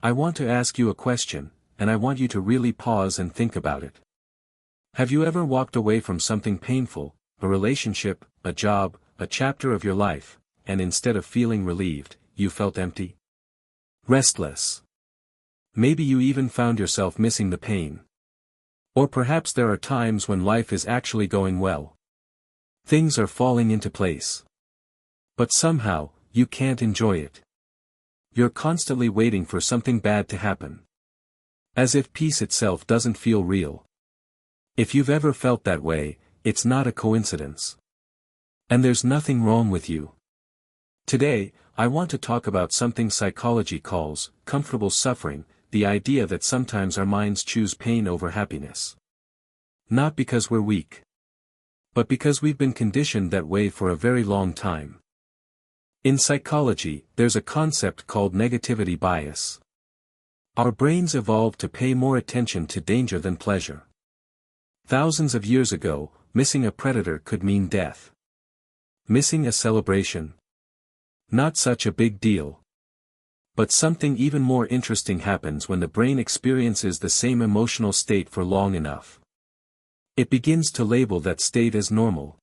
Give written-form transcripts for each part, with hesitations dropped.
I want to ask you a question, and I want you to really pause and think about it. Have you ever walked away from something painful, a relationship, a job, a chapter of your life, and instead of feeling relieved, you felt empty? Restless. Maybe you even found yourself missing the pain. Or perhaps there are times when life is actually going well. Things are falling into place. But somehow, you can't enjoy it. You're constantly waiting for something bad to happen. As if peace itself doesn't feel real. If you've ever felt that way, it's not a coincidence. And there's nothing wrong with you. Today, I want to talk about something psychology calls comfortable suffering, the idea that sometimes our minds choose pain over happiness. Not because we're weak. But because we've been conditioned that way for a very long time. In psychology, there's a concept called negativity bias. Our brains evolved to pay more attention to danger than pleasure. Thousands of years ago, missing a predator could mean death. Missing a celebration. Not such a big deal. But something even more interesting happens when the brain experiences the same emotional state for long enough. It begins to label that state as normal.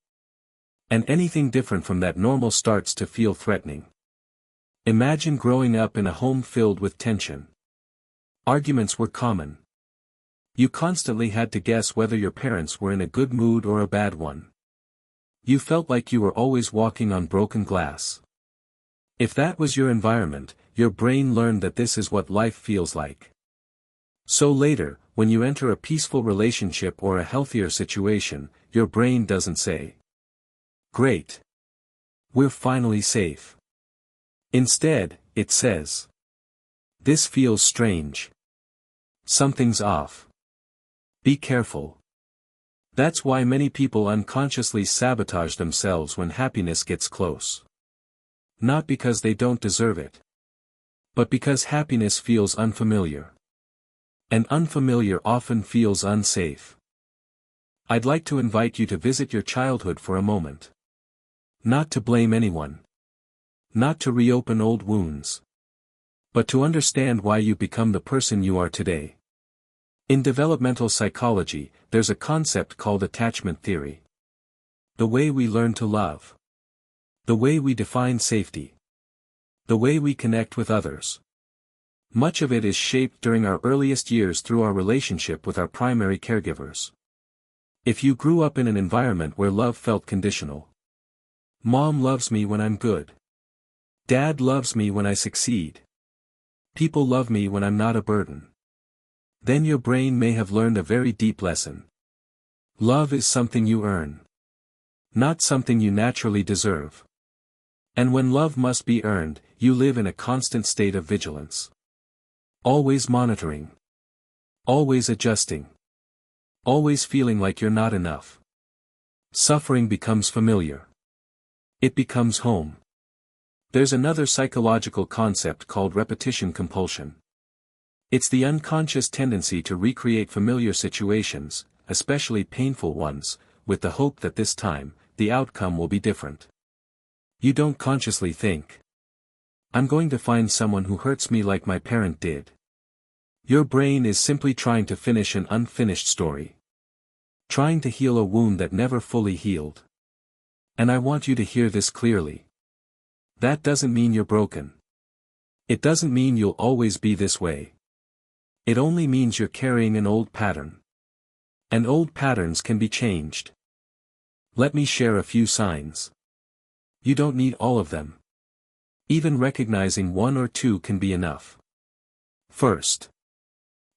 And anything different from that normal starts to feel threatening. Imagine growing up in a home filled with tension. Arguments were common. You constantly had to guess whether your parents were in a good mood or a bad one. You felt like you were always walking on broken glass. If that was your environment, your brain learned that this is what life feels like. So later, when you enter a peaceful relationship or a healthier situation, your brain doesn't say, "Great. We're finally safe." Instead, it says, "This feels strange. Something's off. Be careful." That's why many people unconsciously sabotage themselves when happiness gets close. Not because they don't deserve it. But because happiness feels unfamiliar. And unfamiliar often feels unsafe. I'd like to invite you to visit your childhood for a moment. Not to blame anyone. Not to reopen old wounds. But to understand why you become the person you are today. In developmental psychology, there's a concept called attachment theory. The way we learn to love. The way we define safety. The way we connect with others. Much of it is shaped during our earliest years through our relationship with our primary caregivers. If you grew up in an environment where love felt conditional. Mom loves me when I'm good. Dad loves me when I succeed. People love me when I'm not a burden. Then your brain may have learned a very deep lesson. Love is something you earn. Not something you naturally deserve. And when love must be earned, you live in a constant state of vigilance. Always monitoring. Always adjusting. Always feeling like you're not enough. Suffering becomes familiar. It becomes home. There's another psychological concept called repetition compulsion. It's the unconscious tendency to recreate familiar situations, especially painful ones, with the hope that this time, the outcome will be different. You don't consciously think, "I'm going to find someone who hurts me like my parent did." Your brain is simply trying to finish an unfinished story. Trying to heal a wound that never fully healed. And I want you to hear this clearly. That doesn't mean you're broken. It doesn't mean you'll always be this way. It only means you're carrying an old pattern. And old patterns can be changed. Let me share a few signs. You don't need all of them. Even recognizing one or two can be enough. First.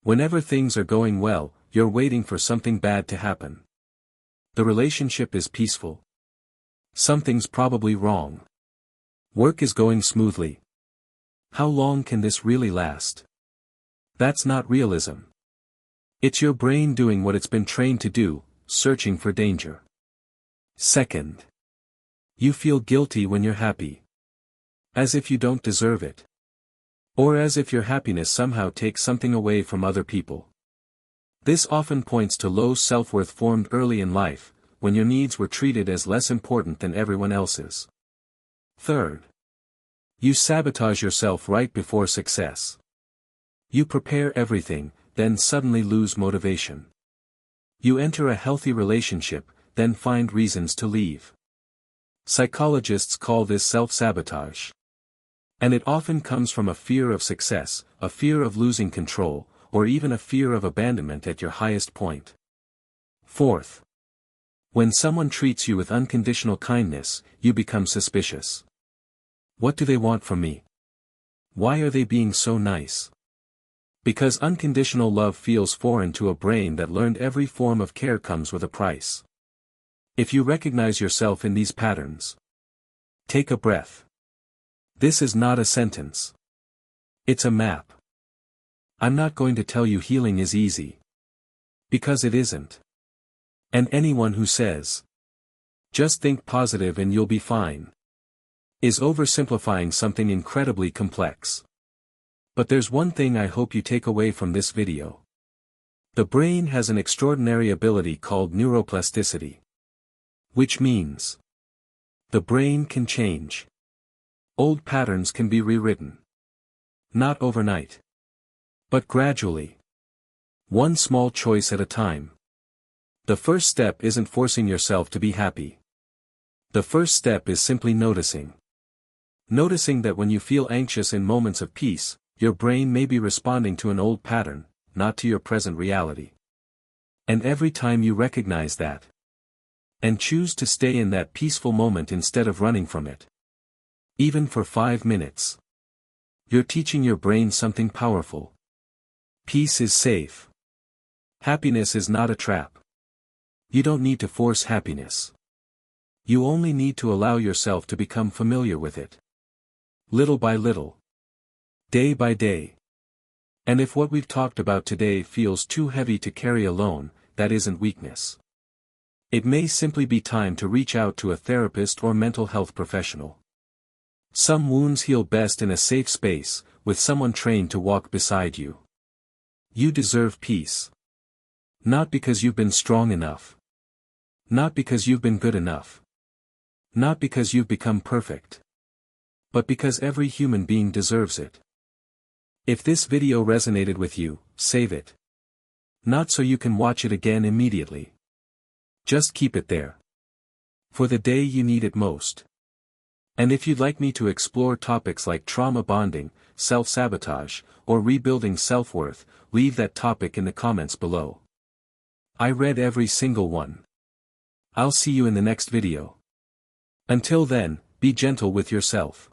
Whenever things are going well, you're waiting for something bad to happen. The relationship is peaceful. Something's probably wrong. Work is going smoothly. How long can this really last? That's not realism. It's your brain doing what it's been trained to do, searching for danger. Second. You feel guilty when you're happy. As if you don't deserve it. Or as if your happiness somehow takes something away from other people. This often points to low self-worth formed early in life, when your needs were treated as less important than everyone else's. Third. You sabotage yourself right before success. You prepare everything, then suddenly lose motivation. You enter a healthy relationship, then find reasons to leave. Psychologists call this self-sabotage. And it often comes from a fear of success, a fear of losing control, or even a fear of abandonment at your highest point. Fourth. When someone treats you with unconditional kindness, you become suspicious. What do they want from me? Why are they being so nice? Because unconditional love feels foreign to a brain that learned every form of care comes with a price. If you recognize yourself in these patterns, take a breath. This is not a sentence. It's a map. I'm not going to tell you healing is easy. Because it isn't. And anyone who says, just think positive and you'll be fine, is oversimplifying something incredibly complex. But there's one thing I hope you take away from this video. The brain has an extraordinary ability called neuroplasticity. Which means the brain can change. Old patterns can be rewritten. Not overnight. But gradually. One small choice at a time. The first step isn't forcing yourself to be happy. The first step is simply noticing. Noticing that when you feel anxious in moments of peace, your brain may be responding to an old pattern, not to your present reality. And every time you recognize that, and choose to stay in that peaceful moment instead of running from it, even for 5 minutes, you're teaching your brain something powerful. Peace is safe. Happiness is not a trap. You don't need to force happiness. You only need to allow yourself to become familiar with it. Little by little. Day by day. And if what we've talked about today feels too heavy to carry alone, that isn't weakness. It may simply be time to reach out to a therapist or mental health professional. Some wounds heal best in a safe space, with someone trained to walk beside you. You deserve peace. Not because you've been strong enough. Not because you've been good enough. Not because you've become perfect. But because every human being deserves it. If this video resonated with you, save it. Not so you can watch it again immediately. Just keep it there. For the day you need it most. And if you'd like me to explore topics like trauma bonding, self-sabotage, or rebuilding self-worth, leave that topic in the comments below. I read every single one. I'll see you in the next video. Until then, be gentle with yourself.